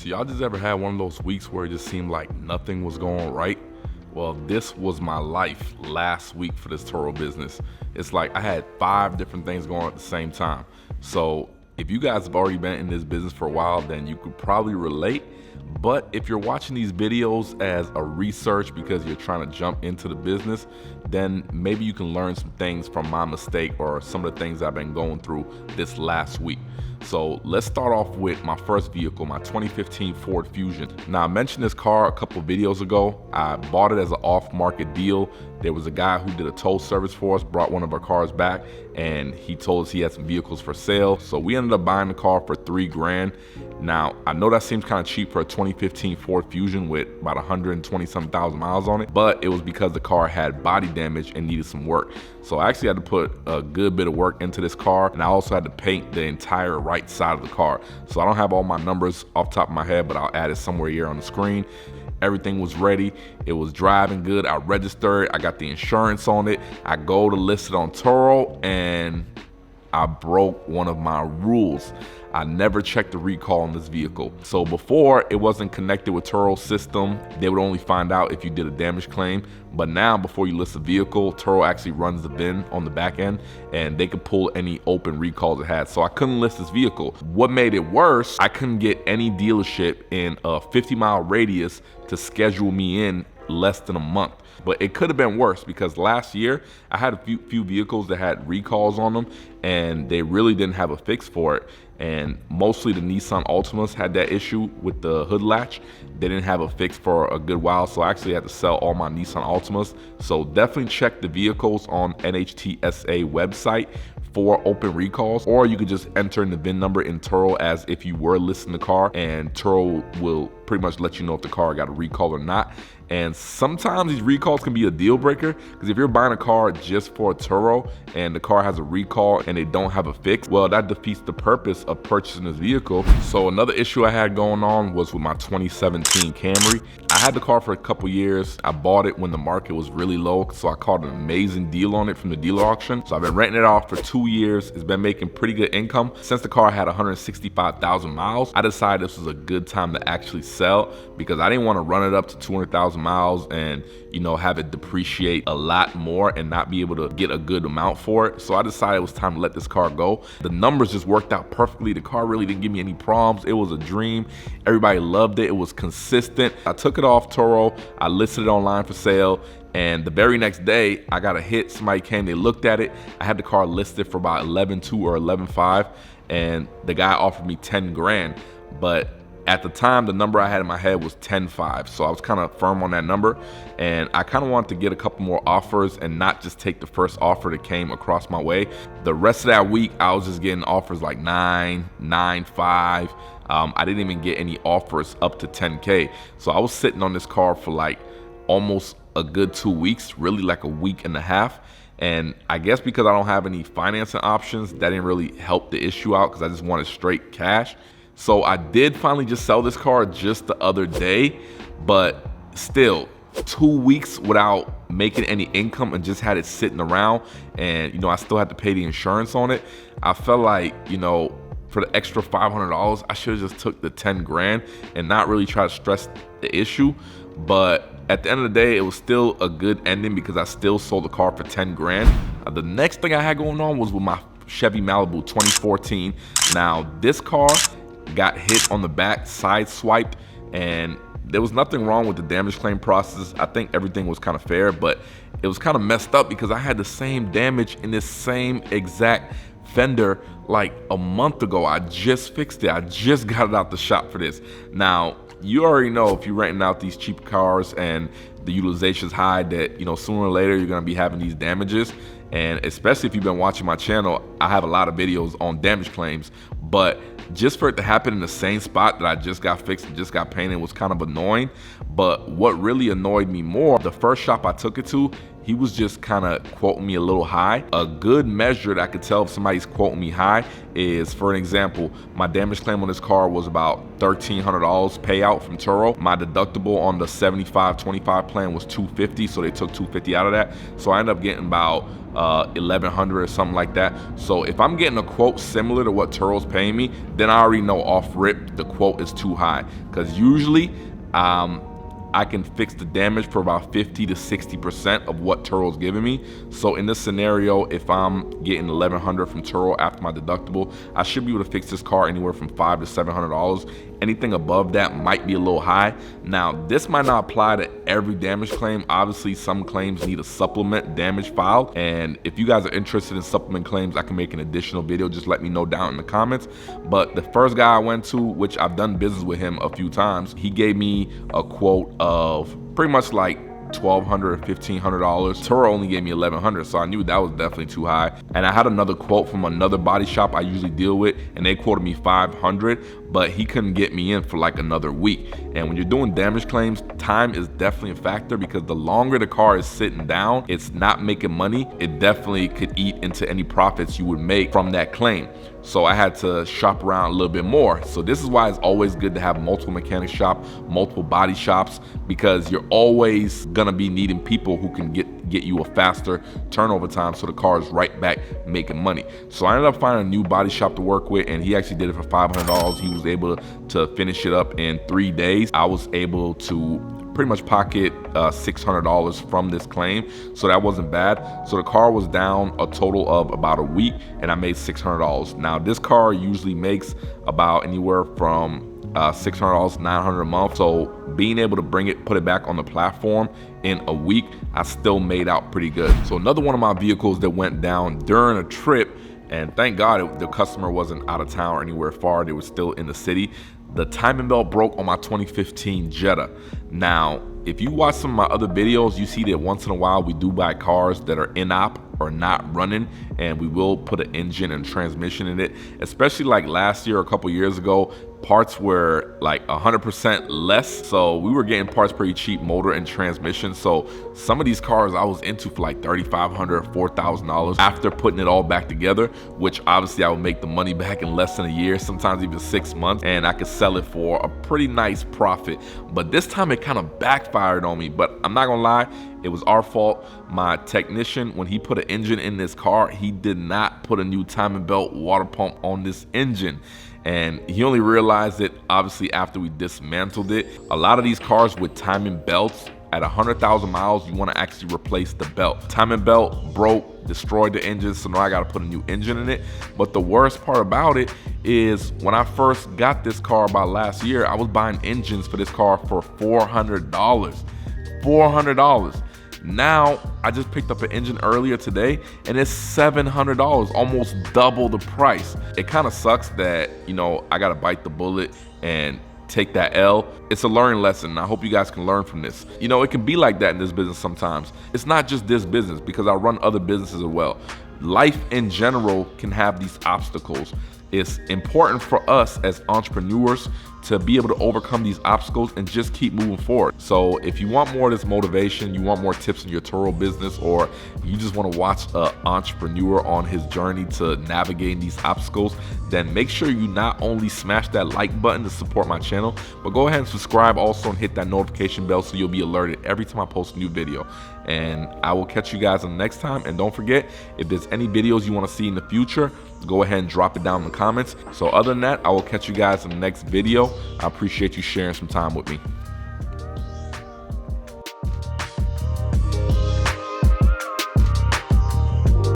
So y'all just ever had one of those weeks where it just seemed like nothing was going right? Well, this was my life last week for this Turo business. It's like I had 5 different things going on at the same time. So if you guys have already been in this business for a while, then you could probably relate. But if you're watching these videos as a research because you're trying to jump into the business, then maybe you can learn some things from my mistake or some of the things I've been going through this last week. So let's start off with my first vehicle, my 2015 Ford Fusion. Now, I mentioned this car a couple videos ago. I bought it as an off-market deal. There was a guy who did a tow service for us, brought one of our cars back, and he told us he had some vehicles for sale. So we ended up buying the car for $3 grand. Now, I know that seems kind of cheap for a 2015 Ford Fusion with about 120-something thousand miles on it, but it was because the car had body damage and needed some work. So I actually had to put a good bit of work into this car, and I also had to paint the entire right side of the car. So I don't have all my numbers off the top of my head, but I'll add it somewhere here on the screen. Everything was ready. It was driving good. I registered. I got the insurance on it. I go to list it on Turo, and I broke one of my rules. I never checked the recall on this vehicle. So before, it wasn't connected with Turo's system. They would only find out if you did a damage claim. But now, before you list a vehicle, Turo actually runs the VIN on the back end, and they could pull any open recalls it had. So I couldn't list this vehicle. What made it worse, I couldn't get any dealership in a 50-mile radius to schedule me in less than a month. But it could have been worse because last year I had a few vehicles that had recalls on them, and they really didn't have a fix for it. And mostly the Nissan Altimas had that issue with the hood latch. They didn't have a fix for a good while, so I actually had to sell all my Nissan Altimas. So definitely check the vehicles on NHTSA website for open recalls, or you could just enter in the VIN number in Turo as if you were listing the car, and Turo will pretty much let you know if the car got a recall or not. And sometimes these recalls can be a deal breaker, because if you're buying a car just for a Turo and the car has a recall and they don't have a fix, well, that defeats the purpose of purchasing this vehicle. So another issue I had going on was with my 2017 Camry. I had the car for a couple years. I bought it when the market was really low, so I caught an amazing deal on it from the dealer auction. So I've been renting it off for 2 years. It's been making pretty good income. Since the car had 165,000 miles, I decided this was a good time to actually sell, because I didn't want to run it up to 200,000 miles and, you know, have it depreciate a lot more and not be able to get a good amount for it. So I decided it was time to let this car go. The numbers just worked out perfectly. The car really didn't give me any problems. It was a dream. Everybody loved it. It was consistent. I took it off Turo. I listed it online for sale. And the very next day, I got a hit. Somebody came, they looked at it. I had the car listed for about 11.2 or 11.5, and the guy offered me 10 grand. But at the time, the number I had in my head was 10.5, so I was kind of firm on that number, and I kind of wanted to get a couple more offers and not just take the first offer that came across my way. The rest of that week, I was just getting offers like 9, 9.5. I didn't even get any offers up to 10K. So I was sitting on this car for like almost a good 2 weeks, really like a week and a half. And I guess because I don't have any financing options, that didn't really help the issue out, because I just wanted straight cash. So I did finally just sell this car just the other day, but still 2 weeks without making any income and just had it sitting around, and, you know, I still had to pay the insurance on it. I felt like, you know, for the extra $500, I should have just took the 10 grand and not really try to stress the issue. But at the end of the day, it was still a good ending because I still sold the car for 10 grand. The next thing I had going on was with my Chevy Malibu 2014. Now, this car got hit on the back, side swiped, and there was nothing wrong with the damage claim process. I think everything was kind of fair, but it was kind of messed up because I had the same damage in this same exact fender like a month ago. I just fixed it. I just got it out the shop for this. Now, you already know, if you're renting out these cheap cars and the utilization's high, that, you know, sooner or later you're gonna be having these damages. And especially if you've been watching my channel, I have a lot of videos on damage claims. But just for it to happen in the same spot that I just got fixed and just got painted was kind of annoying. But what really annoyed me more, the first shop I took it to, he was just kind of quoting me a little high. A good measure that I could tell if somebody's quoting me high is, for an example, my damage claim on this car was about $1,300 payout from Turo. My deductible on the 75-25 plan was $250, so they took $250 out of that. So I ended up getting about $1,100 or something like that. So if I'm getting a quote similar to what Turo's paying me, then I already know off rip the quote is too high, because usually I can fix the damage for about 50 to 60% of what Turo's giving me. So in this scenario, if I'm getting $1,100 from Turo after my deductible, I should be able to fix this car anywhere from $500 to $700. Anything above that might be a little high. Now, this might not apply to every damage claim. Obviously, some claims need a supplement damage file. And if you guys are interested in supplement claims, I can make an additional video. Just let me know down in the comments. But the first guy I went to, which I've done business with him a few times, he gave me a quote of pretty much like $1,200, $1,500. Turo only gave me $1,100, so I knew that was definitely too high. And I had another quote from another body shop I usually deal with, and they quoted me $500, but he couldn't get me in for like another week. And when you're doing damage claims, time is definitely a factor, because the longer the car is sitting down, it's not making money. It definitely could eat into any profits you would make from that claim. So I had to shop around a little bit more. So this is why it's always good to have multiple mechanic shop, multiple body shops, because you're always gonna be needing people who can get you a faster turnover time, so the car is right back making money. So I ended up finding a new body shop to work with, and he actually did it for $500. He was able to finish it up in 3 days. I was able to pretty much pocket $600 from this claim, so that wasn't bad. So the car was down a total of about a week, and I made $600. Now this car usually makes about anywhere from $600 to $900 a month. So being able to put it back on the platform in a week, I still made out pretty good. So another one of my vehicles that went down during a trip, and thank God the customer wasn't out of town or anywhere far, they were still in the city. The timing belt broke on my 2015 Jetta. Now, if you watch some of my other videos, you see that once in a while we do buy cars that are in-op or not running, and we will put an engine and transmission in it. Especially like last year, a couple years ago, parts were like 100% less. So we were getting parts pretty cheap, motor and transmission. So some of these cars I was into for like $3,500, $4,000 after putting it all back together, which obviously I would make the money back in less than a year, sometimes even 6 months, and I could sell it for a pretty nice profit. But this time it kind of backfired on me, but I'm not gonna lie, it was our fault. My technician, when he put an engine in this car, he did not put a new timing belt water pump on this engine. And he only realized it obviously after we dismantled it. A lot of these cars with timing belts, at 100,000 miles, you want to actually replace the belt. Timing belt broke, destroyed the engine, so now I got to put a new engine in it. But the worst part about it is when I first got this car about last year, I was buying engines for this car for $400. $400. Now, I just picked up an engine earlier today, and it's $700, almost double the price. It kind of sucks that, you know, I got to bite the bullet and take that L. It's a learning lesson, and I hope you guys can learn from this. You know, it can be like that in this business sometimes. It's not just this business, because I run other businesses as well. Life in general can have these obstacles. It's important for us as entrepreneurs to be able to overcome these obstacles and just keep moving forward. So if you want more of this motivation, you want more tips in your Turo business, or you just want to watch an entrepreneur on his journey to navigating these obstacles, then make sure you not only smash that like button to support my channel, but go ahead and subscribe also and hit that notification bell so you'll be alerted every time I post a new video. And I will catch you guys on the next time. And don't forget, if there's any videos you want to see in the future, go ahead and drop it down in the comments. So other than that, I will catch you guys in the next video. I appreciate you sharing some time with me.